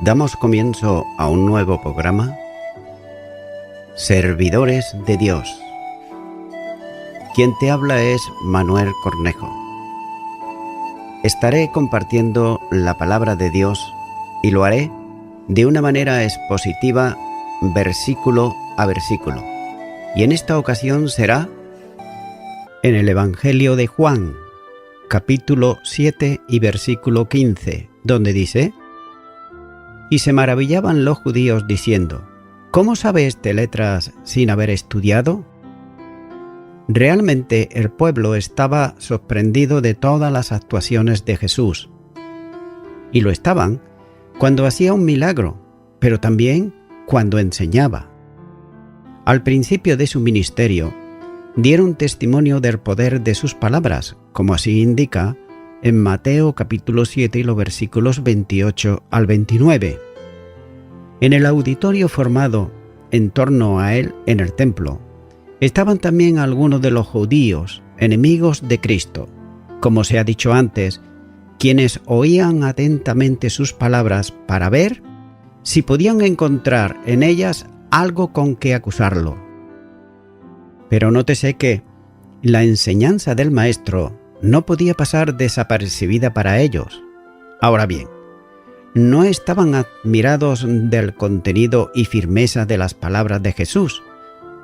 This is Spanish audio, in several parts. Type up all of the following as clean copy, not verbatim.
Damos comienzo a un nuevo programa, Servidores de Dios. Quien te habla es Manuel Cornejo. Estaré compartiendo la palabra de Dios y lo haré de una manera expositiva, versículo a versículo. Y en esta ocasión será en el Evangelio de Juan, capítulo 7 y versículo 15, donde dice: Y se maravillaban los judíos diciendo: ¿Cómo sabe este letras sin haber estudiado? Realmente el pueblo estaba sorprendido de todas las actuaciones de Jesús. Y lo estaban cuando hacía un milagro, pero también cuando enseñaba. Al principio de su ministerio, dieron testimonio del poder de sus palabras, como así indica en Mateo capítulo 7 y los versículos 28 al 29. En el auditorio formado en torno a él en el templo, estaban también algunos de los judíos, enemigos de Cristo, como se ha dicho antes, quienes oían atentamente sus palabras para ver si podían encontrar en ellas algo con que acusarlo. Pero nótese que la enseñanza del Maestro no podía pasar desapercibida para ellos. Ahora bien, no estaban admirados del contenido y firmeza de las palabras de Jesús,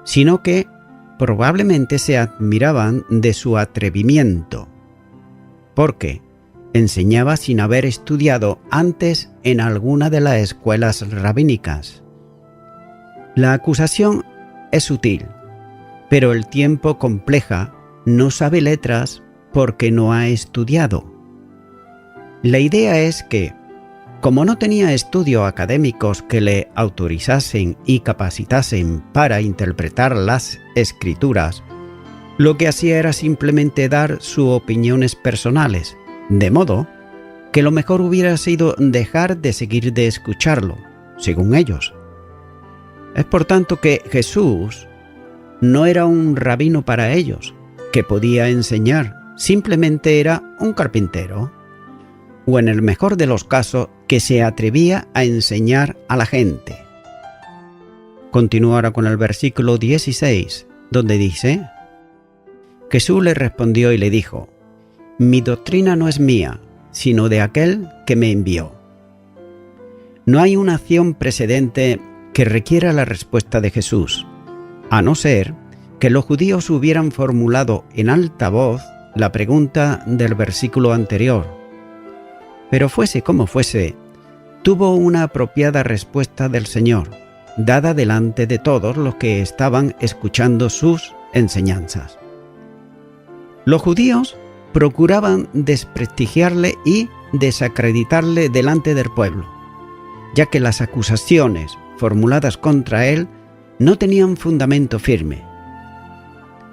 sino que probablemente se admiraban de su atrevimiento, porque enseñaba sin haber estudiado antes en alguna de las escuelas rabínicas. La acusación es sutil, pero el tiempo compleja no sabe letras porque no ha estudiado. La idea es que, como no tenía estudios académicos que le autorizasen y capacitasen para interpretar las Escrituras, lo que hacía era simplemente dar sus opiniones personales, de modo que lo mejor hubiera sido dejar de seguir de escucharlo, según ellos. Es por tanto que Jesús no era un rabino para ellos, que podía enseñar, simplemente era un carpintero, o en el mejor de los casos, que se atrevía a enseñar a la gente. Continúo ahora con el versículo 16, donde dice: Jesús le respondió y le dijo: Mi doctrina no es mía, sino de aquel que me envió. No hay una acción precedente que requiera la respuesta de Jesús, a no ser que los judíos hubieran formulado en alta voz la pregunta del versículo anterior. Pero fuese como fuese, tuvo una apropiada respuesta del Señor, dada delante de todos los que estaban escuchando sus enseñanzas. Los judíos procuraban desprestigiarle y desacreditarle delante del pueblo, ya que las acusaciones formuladas contra él no tenían fundamento firme.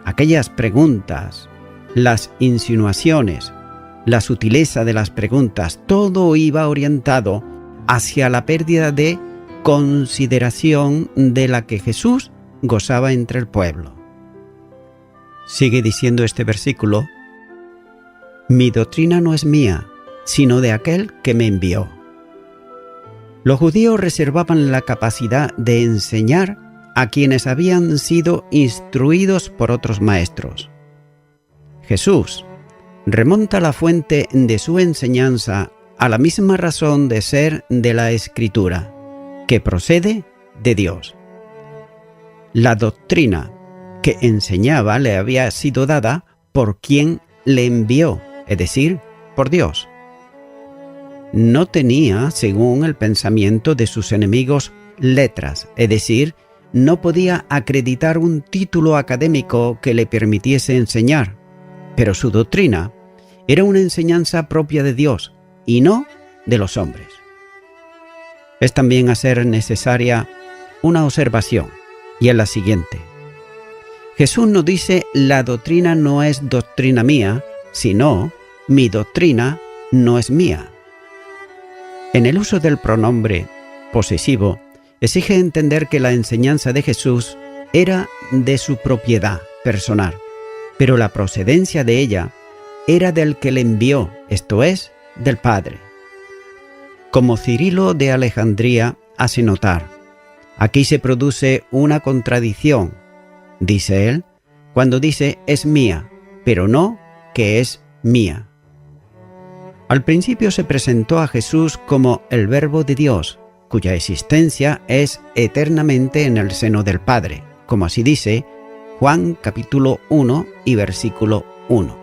Aquellas preguntas, las insinuaciones, la sutileza de las preguntas, todo iba orientado hacia la pérdida de consideración de la que Jesús gozaba entre el pueblo. Sigue diciendo este versículo: Mi doctrina no es mía, sino de aquel que me envió. Los judíos reservaban la capacidad de enseñar a quienes habían sido instruidos por otros maestros. Jesús remonta la fuente de su enseñanza a la misma razón de ser de la Escritura, que procede de Dios. La doctrina que enseñaba le había sido dada por quien le envió, es decir, por Dios. No tenía, según el pensamiento de sus enemigos, letras, es decir, no podía acreditar un título académico que le permitiese enseñar, pero su doctrina era una enseñanza propia de Dios y no de los hombres. Es también a ser necesaria una observación, y es la siguiente. Jesús nos dice: la doctrina no es doctrina mía, sino mi doctrina no es mía. En el uso del pronombre posesivo, exige entender que la enseñanza de Jesús era de su propiedad personal, pero la procedencia de ella era del que le envió, esto es, del Padre. Como Cirilo de Alejandría hace notar, aquí se produce una contradicción, dice él, cuando dice es mía, pero no que es mía. Al principio se presentó a Jesús como el Verbo de Dios, cuya existencia es eternamente en el seno del Padre, como así dice Juan capítulo 1 y versículo 1.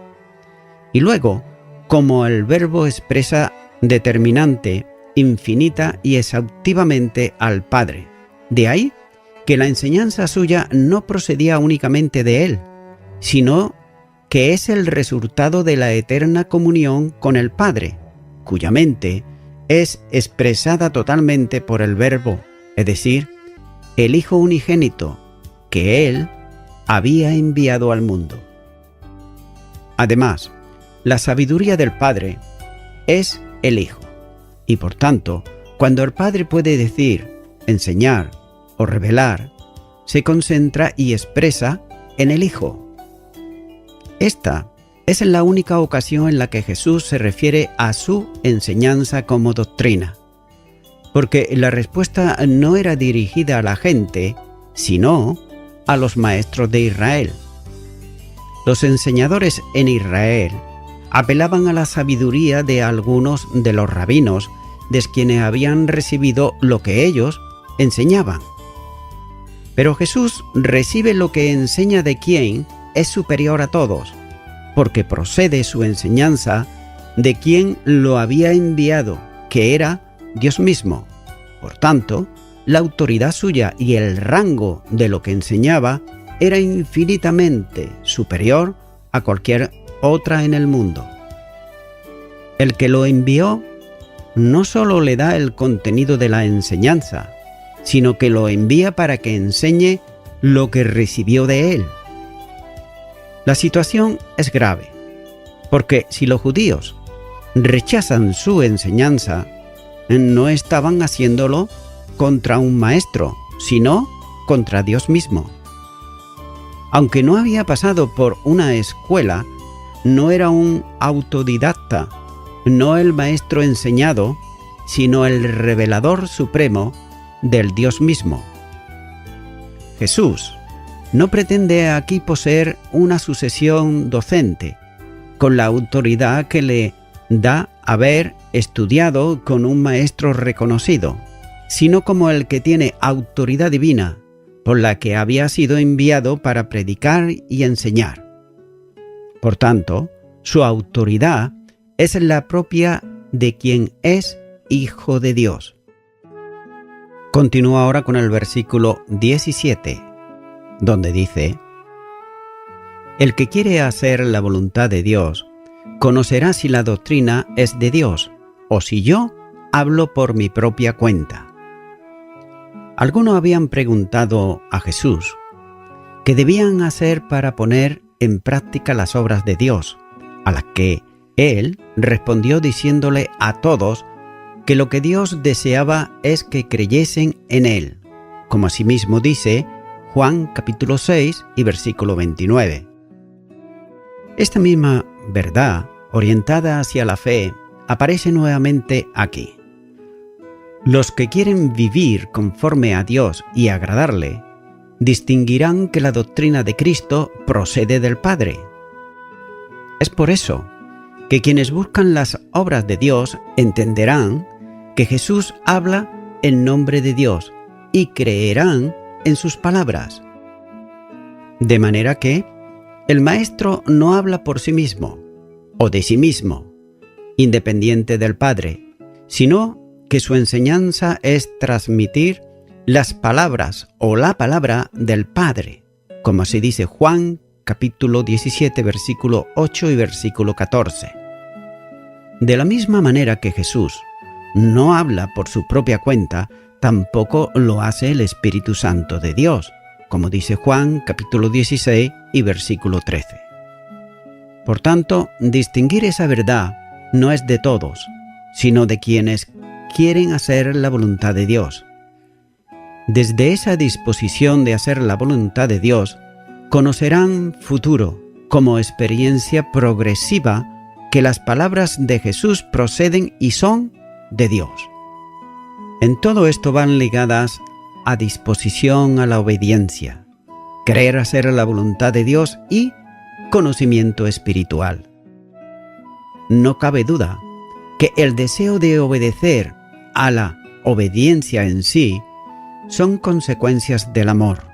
Y luego, como el Verbo expresa determinante, infinita y exhaustivamente al Padre. De ahí que la enseñanza suya no procedía únicamente de él, sino que es el resultado de la eterna comunión con el Padre, cuya mente es expresada totalmente por el Verbo, es decir, el Hijo unigénito que Él había enviado al mundo. Además, la sabiduría del Padre es el Hijo, y por tanto, cuando el Padre puede decir, enseñar o revelar, se concentra y expresa en el Hijo. Esta es la única ocasión en la que Jesús se refiere a su enseñanza como doctrina, porque la respuesta no era dirigida a la gente, sino a los maestros de Israel. Los enseñadores en Israel apelaban a la sabiduría de algunos de los rabinos, de quienes habían recibido lo que ellos enseñaban. Pero Jesús recibe lo que enseña de quien es superior a todos, porque procede su enseñanza de quien lo había enviado, que era Dios mismo. Por tanto, la autoridad suya y el rango de lo que enseñaba era infinitamente superior a cualquier otra en el mundo. El que lo envió no solo le da el contenido de la enseñanza, sino que lo envía para que enseñe lo que recibió de él. La situación es grave, porque si los judíos rechazan su enseñanza, no estaban haciéndolo contra un maestro, sino contra Dios mismo. Aunque no había pasado por una escuela, no era un autodidacta, no el maestro enseñado, sino el revelador supremo del Dios mismo. Jesús no pretende aquí poseer una sucesión docente, con la autoridad que le da haber estudiado con un maestro reconocido, sino como el que tiene autoridad divina, por la que había sido enviado para predicar y enseñar. Por tanto, su autoridad es la propia de quien es Hijo de Dios. Continúa ahora con el versículo 17, donde dice: el que quiere hacer la voluntad de Dios, conocerá si la doctrina es de Dios, o si yo hablo por mi propia cuenta. Algunos habían preguntado a Jesús qué debían hacer para poner en práctica las obras de Dios, a las que Él respondió diciéndole a todos que lo que Dios deseaba es que creyesen en Él, como asimismo dice Juan capítulo 6 y versículo 29. Esta misma verdad, orientada hacia la fe, aparece nuevamente aquí. Los que quieren vivir conforme a Dios y agradarle, distinguirán que la doctrina de Cristo procede del Padre. Es por eso que quienes buscan las obras de Dios entenderán que Jesús habla en nombre de Dios y creerán en sus palabras. De manera que el Maestro no habla por sí mismo o de sí mismo, independiente del Padre, sino que su enseñanza es transmitir las palabras o la palabra del Padre, como se dice Juan capítulo 17, versículo 8 y versículo 14. De la misma manera que Jesús no habla por su propia cuenta, tampoco lo hace el Espíritu Santo de Dios, como dice Juan capítulo 16 y versículo 13. Por tanto, distinguir esa verdad no es de todos, sino de quienes quieren hacer la voluntad de Dios. Desde esa disposición de hacer la voluntad de Dios, conocerán futuro, como experiencia progresiva, que las palabras de Jesús proceden y son de Dios. En todo esto van ligadas a disposición a la obediencia, querer hacer la voluntad de Dios y conocimiento espiritual. No cabe duda que el deseo de obedecer a la obediencia en sí son consecuencias del amor.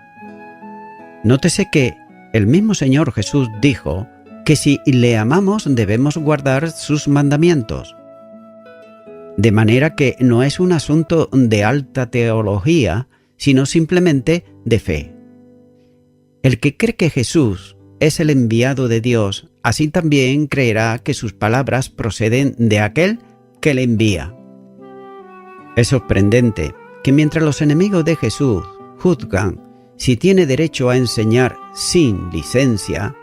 Nótese que el mismo Señor Jesús dijo que si le amamos debemos guardar sus mandamientos. De manera que no es un asunto de alta teología, sino simplemente de fe. El que cree que Jesús es el enviado de Dios, así también creerá que sus palabras proceden de aquel que le envía. Es sorprendente que mientras los enemigos de Jesús juzgan si tiene derecho a enseñar sin licencia,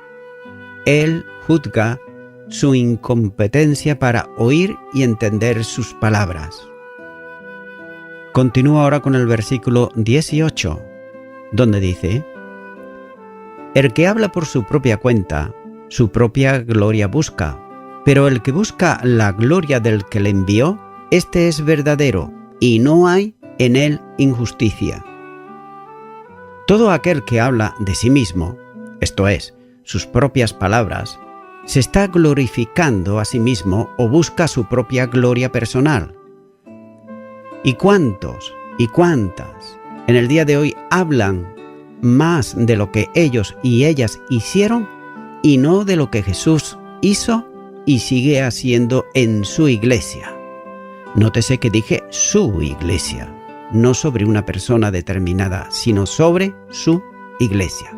Él juzga su incompetencia para oír y entender sus palabras. Continúa ahora con el versículo 18, donde dice: El que habla por su propia cuenta, su propia gloria busca, pero el que busca la gloria del que le envió, éste es verdadero, y no hay en él injusticia. Todo aquel que habla de sí mismo, esto es, sus propias palabras, se está glorificando a sí mismo o busca su propia gloria personal. ¿Y cuántos y cuántas en el día de hoy hablan más de lo que ellos y ellas hicieron y no de lo que Jesús hizo y sigue haciendo en su iglesia? Nótese que dije su iglesia, no sobre una persona determinada, sino sobre su iglesia.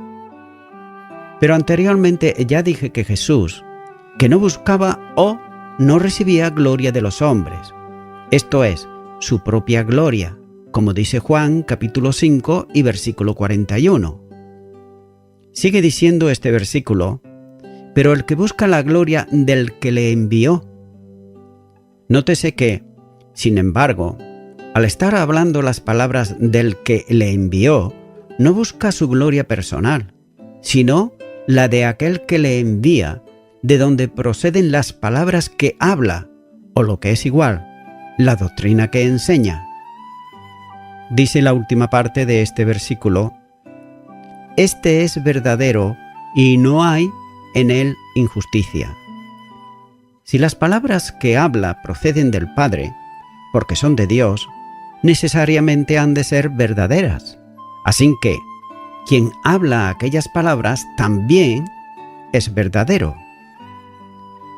Pero anteriormente ya dije que Jesús, que no buscaba o no recibía gloria de los hombres, esto es, su propia gloria, como dice Juan capítulo 5 y versículo 41. Sigue diciendo este versículo: pero el que busca la gloria del que le envió. Nótese que, sin embargo, al estar hablando las palabras del que le envió, no busca su gloria personal, sino la de aquel que le envía, de donde proceden las palabras que habla, o lo que es igual, la doctrina que enseña. Dice la última parte de este versículo: Este es verdadero y no hay en él injusticia. Si las palabras que habla proceden del Padre, porque son de Dios, necesariamente han de ser verdaderas. Así que, quien habla aquellas palabras también es verdadero.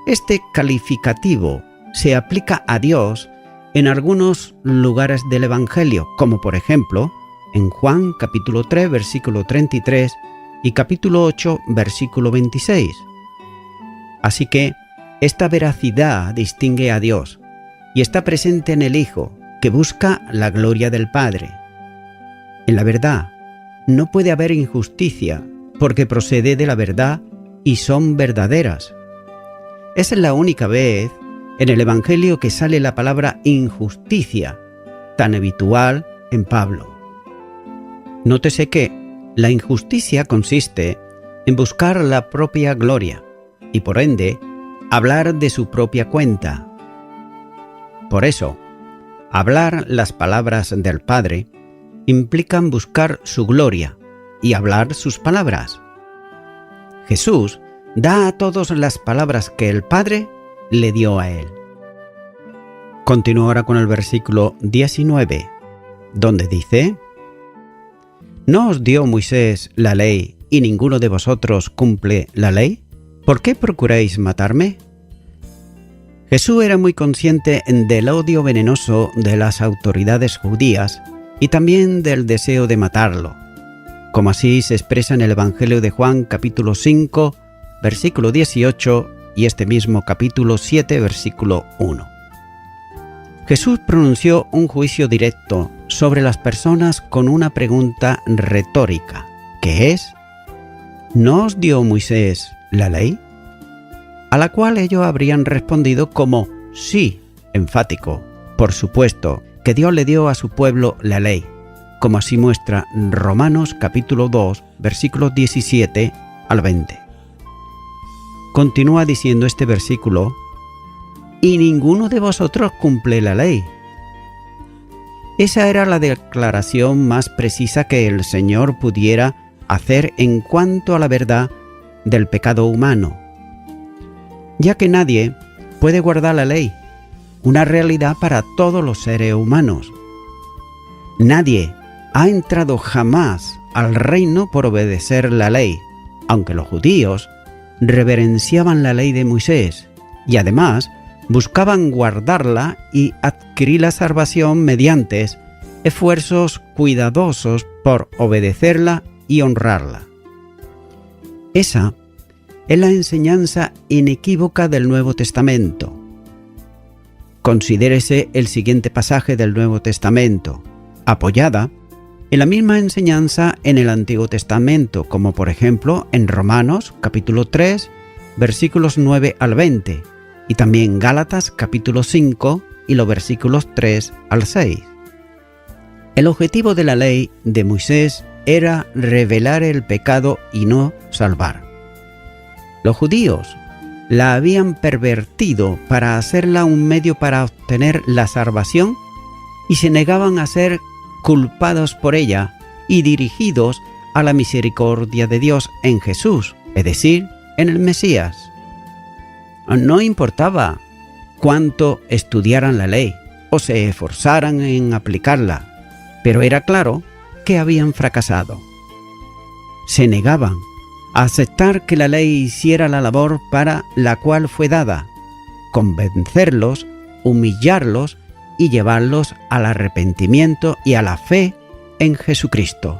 Este calificativo se aplica a Dios en algunos lugares del Evangelio, como por ejemplo en Juan capítulo 3 versículo 33 y capítulo 8 versículo 26. Así que esta veracidad distingue a Dios y está presente en el Hijo, que busca la gloria del Padre. En la verdad, no puede haber injusticia, porque procede de la verdad y son verdaderas. Es la única vez en el Evangelio que sale la palabra injusticia, tan habitual en Pablo. Nótese que la injusticia consiste en buscar la propia gloria y, por ende, hablar de su propia cuenta. Por eso, hablar las palabras del Padre implican buscar su gloria y hablar sus palabras. Jesús da a todos las palabras que el Padre le dio a él. Continúo ahora con el versículo 19, donde dice: ¿No os dio Moisés la ley y ninguno de vosotros cumple la ley? ¿Por qué procuráis matarme? Jesús era muy consciente del odio venenoso de las autoridades judías y también del deseo de matarlo, como así se expresa en el Evangelio de Juan capítulo 5, versículo 18 y este mismo capítulo 7, versículo 1. Jesús pronunció un juicio directo sobre las personas con una pregunta retórica, que es: ¿no os dio Moisés la ley? a la cual ellos habrían respondido como sí, enfático. Por supuesto que Dios le dio a su pueblo la ley, como así muestra Romanos capítulo 2, versículos 17 al 20. Continúa diciendo este versículo: y ninguno de vosotros cumple la ley. Esa era la declaración más precisa que el Señor pudiera hacer en cuanto a la verdad del pecado humano, ya que nadie puede guardar la ley, una realidad para todos los seres humanos. Nadie ha entrado jamás al reino por obedecer la ley, aunque los judíos reverenciaban la ley de Moisés y además buscaban guardarla y adquirir la salvación mediante esfuerzos cuidadosos por obedecerla y honrarla. Esa es la enseñanza inequívoca del Nuevo Testamento. Considérese el siguiente pasaje del Nuevo Testamento, apoyada en la misma enseñanza en el Antiguo Testamento, como por ejemplo en Romanos capítulo 3, versículos 9 al 20, y también Gálatas capítulo 5 y los versículos 3 al 6. El objetivo de la ley de Moisés era revelar el pecado y no salvar. Los judíos la habían pervertido para hacerla un medio para obtener la salvación y se negaban a ser culpados por ella y dirigidos a la misericordia de Dios en Jesús, es decir, en el Mesías. No importaba cuánto estudiaran la ley o se esforzaran en aplicarla, pero era claro que habían fracasado. Se negaban a aceptar que la ley hiciera la labor para la cual fue dada: convencerlos, humillarlos y llevarlos al arrepentimiento y a la fe en Jesucristo.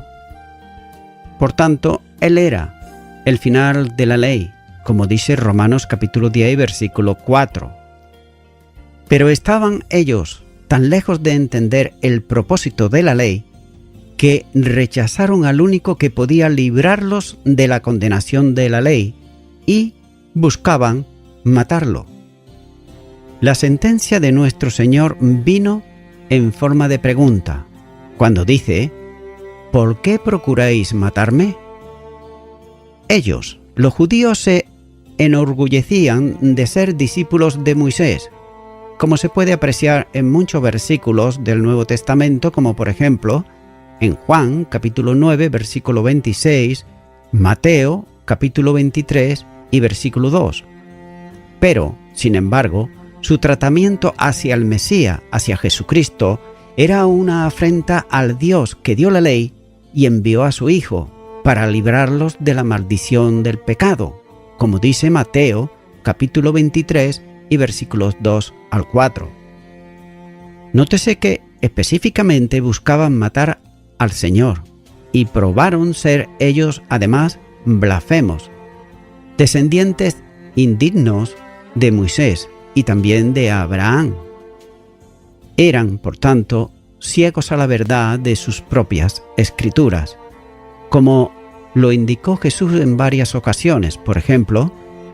Por tanto, Él era el final de la ley, como dice Romanos capítulo 10, versículo 4. Pero estaban ellos tan lejos de entender el propósito de la ley que rechazaron al único que podía librarlos de la condenación de la ley y buscaban matarlo. La sentencia de nuestro Señor vino en forma de pregunta, cuando dice: ¿por qué procuráis matarme? Ellos, los judíos, se enorgullecían de ser discípulos de Moisés, como se puede apreciar en muchos versículos del Nuevo Testamento, como por ejemplo en Juan capítulo 9, versículo 26, Mateo capítulo 23 y versículo 2. Pero, sin embargo, su tratamiento hacia el Mesías, hacia Jesucristo, era una afrenta al Dios que dio la ley y envió a su Hijo para librarlos de la maldición del pecado, como dice Mateo capítulo 23 y versículos 2 al 4. Nótese que específicamente buscaban matar al Señor y probaron ser ellos además blasfemos, descendientes indignos de Moisés y también de Abraham. Eran, por tanto, ciegos a la verdad de sus propias escrituras, como lo indicó Jesús en varias ocasiones, por ejemplo,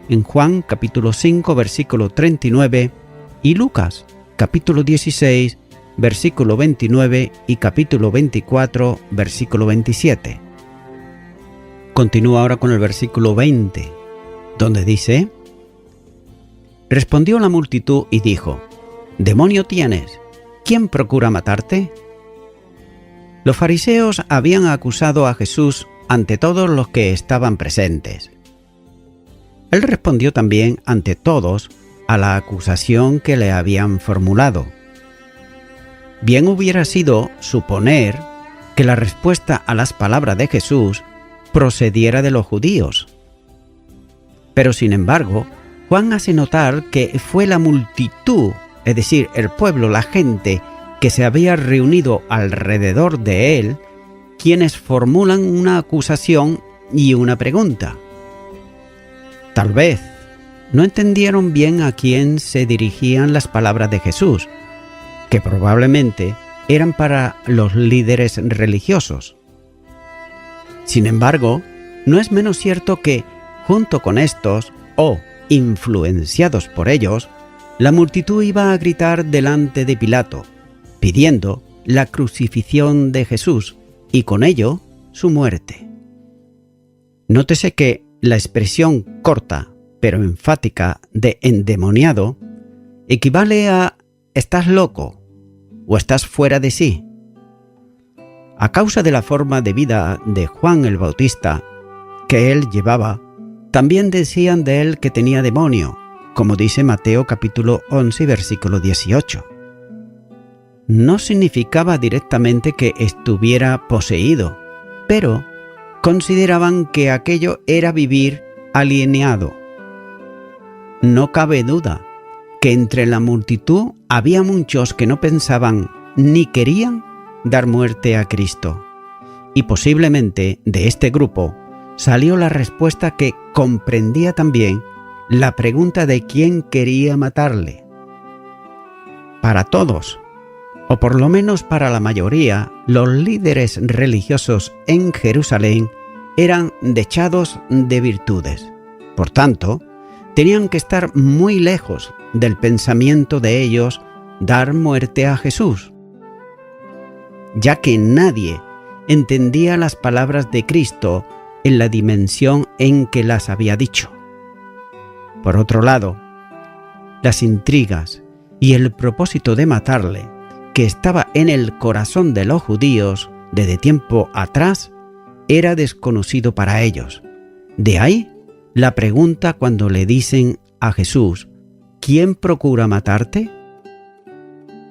en Juan capítulo 5, versículo 39 y Lucas capítulo 16, versículo 29 y capítulo 24, versículo 27. Continúa ahora con el versículo 20, donde dice: respondió la multitud y dijo: «¿Demonio tienes? ¿Quién procura matarte?» Los fariseos habían acusado a Jesús ante todos los que estaban presentes. Él respondió también ante todos a la acusación que le habían formulado. Bien hubiera sido suponer que la respuesta a las palabras de Jesús procediera de los judíos. Pero sin embargo, Juan hace notar que fue la multitud, es decir, el pueblo, la gente que se había reunido alrededor de él, quienes formulan una acusación y una pregunta. Tal vez no entendieron bien a quién se dirigían las palabras de Jesús, que probablemente eran para los líderes religiosos. Sin embargo, no es menos cierto que, junto con estos, o influenciados por ellos, la multitud iba a gritar delante de Pilato, pidiendo la crucifixión de Jesús y con ello su muerte. Nótese que la expresión corta pero enfática de endemoniado equivale a «estás loco» o «estás fuera de sí». A causa de la forma de vida de Juan el Bautista que él llevaba, también decían de él que tenía demonio, como dice Mateo capítulo 11, versículo 18. No significaba directamente que estuviera poseído, pero consideraban que aquello era vivir alienado. No cabe duda que entre la multitud había muchos que no pensaban ni querían dar muerte a Cristo. Y posiblemente de este grupo salió la respuesta que comprendía también la pregunta de quién quería matarle. Para todos, o por lo menos para la mayoría, los líderes religiosos en Jerusalén eran dechados de virtudes. Por tanto, tenían que estar muy lejos del pensamiento de ellos dar muerte a Jesús, ya que nadie entendía las palabras de Cristo en la dimensión en que las había dicho. Por otro lado, las intrigas y el propósito de matarle, que estaba en el corazón de los judíos desde tiempo atrás, era desconocido para ellos. De ahí la pregunta cuando le dicen a Jesús, ¿quién procura matarte?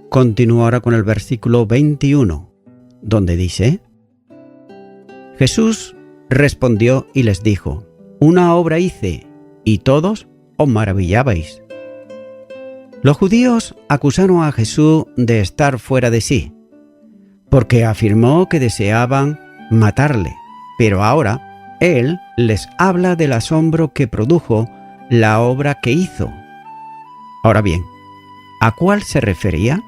Continúo ahora con el versículo 21, donde dice: Jesús respondió y les dijo, una obra hice, y todos os maravillabais. Los judíos acusaron a Jesús de estar fuera de sí, porque afirmó que deseaban matarle, pero ahora él les habla del asombro que produjo la obra que hizo. Ahora bien, ¿a cuál se refería?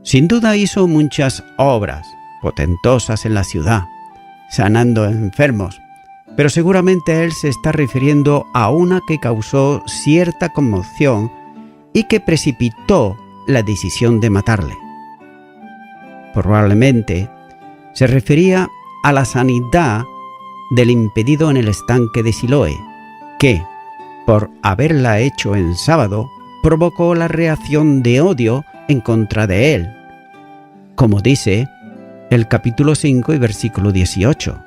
Sin duda hizo muchas obras portentosas en la ciudad, sanando enfermos, pero seguramente él se está refiriendo a una que causó cierta conmoción y que precipitó la decisión de matarle. Probablemente se refería a la sanidad del impedido en el estanque de Siloé, que, por haberla hecho en sábado, provocó la reacción de odio en contra de él, como dice el capítulo 5 y versículo 18.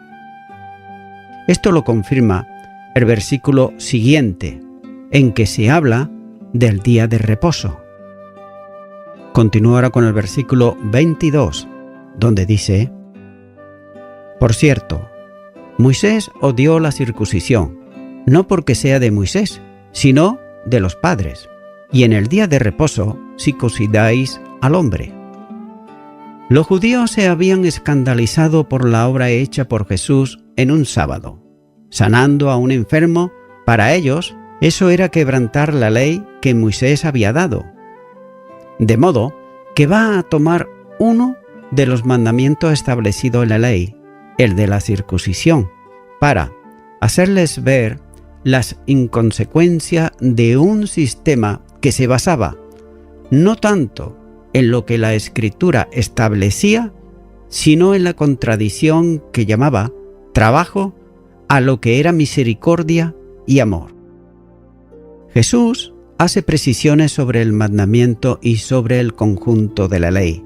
Esto lo confirma el versículo siguiente, en que se habla del día de reposo. Continúo ahora con el versículo 22, donde dice: Por cierto, Moisés os dio la circuncisión, no porque sea de Moisés, sino de los padres, y en el día de reposo circuncidáis al hombre. Los judíos se habían escandalizado por la obra hecha por Jesús en un sábado, sanando a un enfermo. Para ellos, eso era quebrantar la ley que Moisés había dado. De modo que va a tomar uno de los mandamientos establecidos en la ley, el de la circuncisión, para hacerles ver las inconsecuencias de un sistema que se basaba no tanto en lo que la Escritura establecía, sino en la contradicción que llamaba trabajo a lo que era misericordia y amor. Jesús hace precisiones sobre el mandamiento y sobre el conjunto de la ley.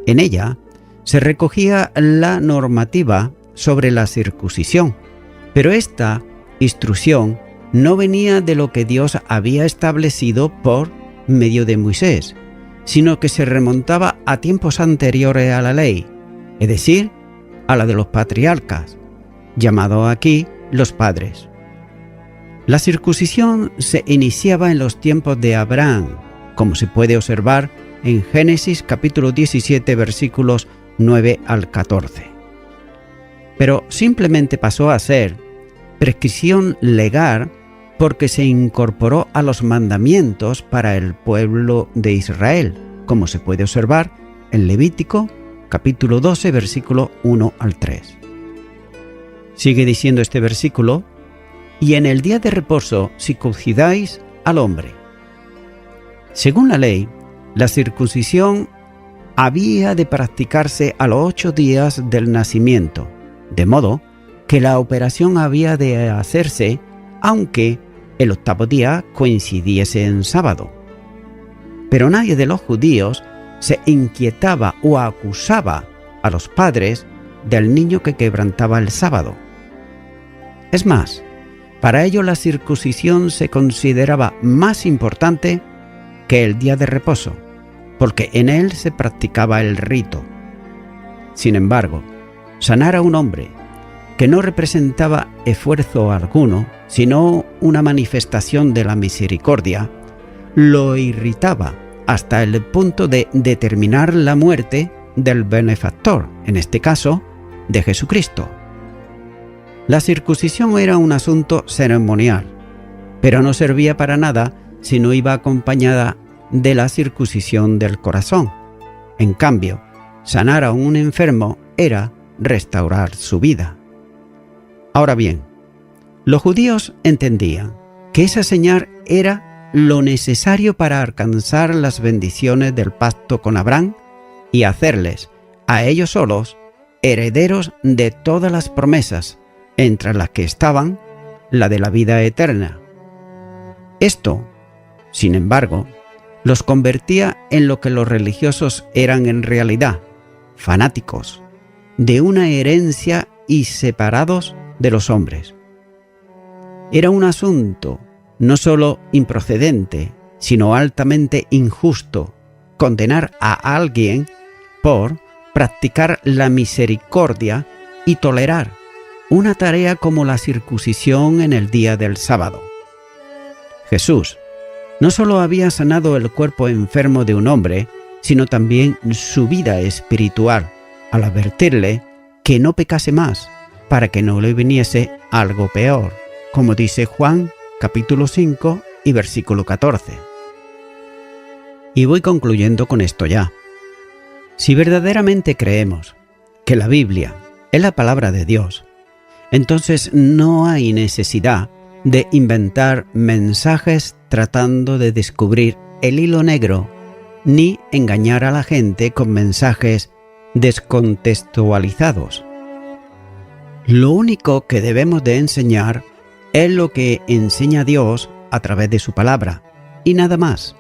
En ella se recogía la normativa sobre la circuncisión, pero esta instrucción no venía de lo que Dios había establecido por medio de Moisés, sino que se remontaba a tiempos anteriores a la ley, es decir, a la de los patriarcas, llamados aquí los padres. La circuncisión se iniciaba en los tiempos de Abraham, como se puede observar en Génesis capítulo 17 versículos 9 al 14. Pero simplemente pasó a ser prescripción legal porque se incorporó a los mandamientos para el pueblo de Israel, como se puede observar en Levítico capítulo 12 versículo 1 al 3. Sigue diciendo este versículo: y en el día de reposo circuncidáis al hombre. Según la ley, la circuncisión había de practicarse a los 8 días del nacimiento, de modo que la operación había de hacerse aunque el 8º día coincidiese en sábado. Pero nadie de los judíos se inquietaba o acusaba a los padres del niño que quebrantaba el sábado. Es más, para ellos la circuncisión se consideraba más importante que el día de reposo, porque en él se practicaba el rito. Sin embargo, sanar a un hombre que no representaba esfuerzo alguno, sino una manifestación de la misericordia, lo irritaba hasta el punto de determinar la muerte del benefactor, en este caso, de Jesucristo. La circuncisión era un asunto ceremonial, pero no servía para nada si no iba acompañada de la circuncisión del corazón. En cambio, sanar a un enfermo era restaurar su vida. Ahora bien, los judíos entendían que esa señal era lo necesario para alcanzar las bendiciones del pacto con Abraham y hacerles, a ellos solos, herederos de todas las promesas, entre las que estaban la de la vida eterna. Esto, sin embargo, los convertía en lo que los religiosos eran en realidad, fanáticos, de una herencia y separados de los hombres. Era un asunto no solo improcedente, sino altamente injusto, condenar a alguien por practicar la misericordia y tolerar una tarea como la circuncisión en el día del sábado. Jesús no solo había sanado el cuerpo enfermo de un hombre, sino también su vida espiritual, al advertirle que no pecase más, para que no le viniese algo peor, como dice Juan capítulo 5 y versículo 14. Y voy concluyendo con esto ya. Si verdaderamente creemos que la Biblia es la palabra de Dios, entonces no hay necesidad de inventar mensajes tratando de descubrir el hilo negro, ni engañar a la gente con mensajes descontextualizados. Lo único que debemos de enseñar es lo que enseña Dios a través de su palabra, y nada más.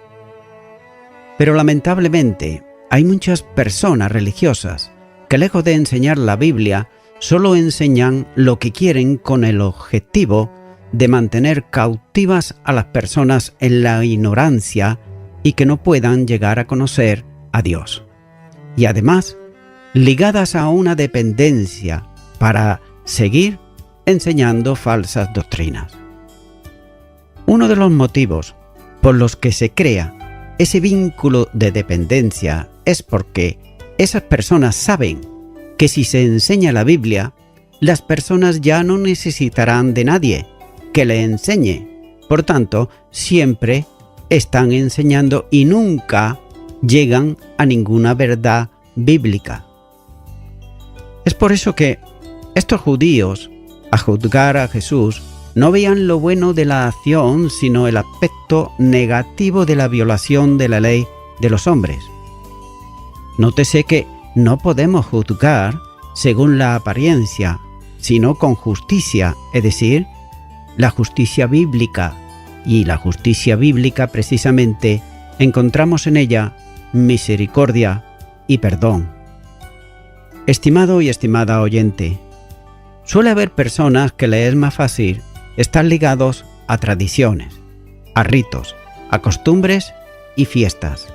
Pero lamentablemente hay muchas personas religiosas que lejos de enseñar la Biblia, solo enseñan lo que quieren con el objetivo de mantener cautivas a las personas en la ignorancia y que no puedan llegar a conocer a Dios. Y además, ligadas a una dependencia para seguir enseñando falsas doctrinas. Uno de los motivos por los que se crea ese vínculo de dependencia es porque esas personas saben que si se enseña la Biblia, las personas ya no necesitarán de nadie que le enseñe. Por tanto, siempre están enseñando y nunca llegan a ninguna verdad bíblica. Es por eso que estos judíos, a juzgar a Jesús, no veían lo bueno de la acción, sino el aspecto negativo de la violación de la ley de los hombres. Nótese que no podemos juzgar según la apariencia, sino con justicia, es decir, la justicia bíblica. Y la justicia bíblica, precisamente, encontramos en ella misericordia y perdón. Estimado y estimada oyente, suele haber personas que les es más fácil estar ligados a tradiciones, a ritos, a costumbres y fiestas,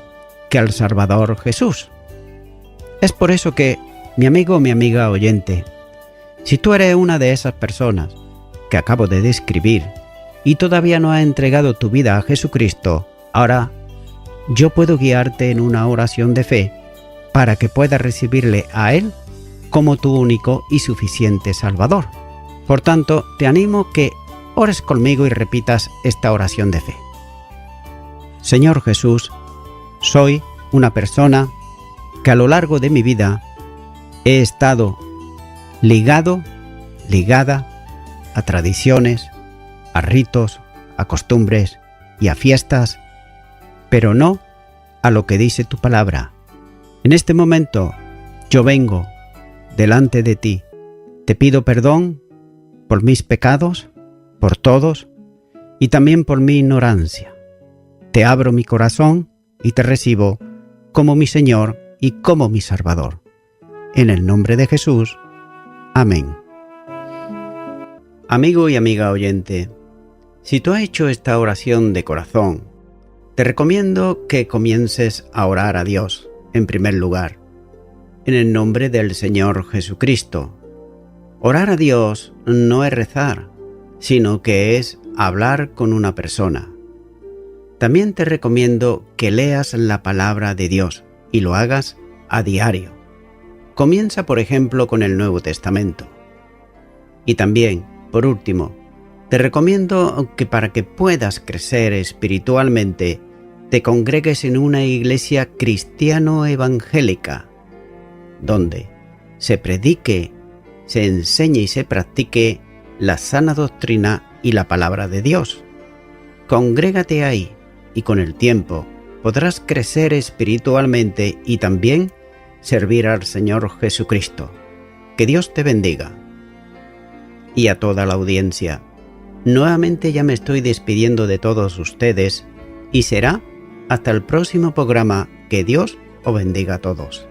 que al Salvador Jesús. Es por eso que, mi amigo o mi amiga oyente, si tú eres una de esas personas que acabo de describir y todavía no has entregado tu vida a Jesucristo, ahora yo puedo guiarte en una oración de fe para que puedas recibirle a Él como tu único y suficiente Salvador. Por tanto, te animo que ores conmigo y repitas esta oración de fe. Señor Jesús, soy una persona que a lo largo de mi vida he estado ligada a tradiciones, a ritos, a costumbres y a fiestas, pero no a lo que dice tu palabra. En este momento yo vengo delante de ti. Te pido perdón por mis pecados, por todos, y también por mi ignorancia. Te abro mi corazón y te recibo como mi Señor y como mi Salvador. En el nombre de Jesús. Amén. Amigo y amiga oyente, si tú has hecho esta oración de corazón, te recomiendo que comiences a orar a Dios, en primer lugar, en el nombre del Señor Jesucristo. Orar a Dios no es rezar, sino que es hablar con una persona. También te recomiendo que leas la palabra de Dios y lo hagas a diario. Comienza, por ejemplo, con el Nuevo Testamento. Y también, por último, te recomiendo que para que puedas crecer espiritualmente, te congregues en una iglesia cristiano-evangélica, donde se predique, se enseñe y se practique la sana doctrina y la palabra de Dios. Congrégate ahí y con el tiempo podrás crecer espiritualmente y también servir al Señor Jesucristo. Que Dios te bendiga. Y a toda la audiencia, nuevamente ya me estoy despidiendo de todos ustedes y será hasta el próximo programa. Que Dios os bendiga a todos.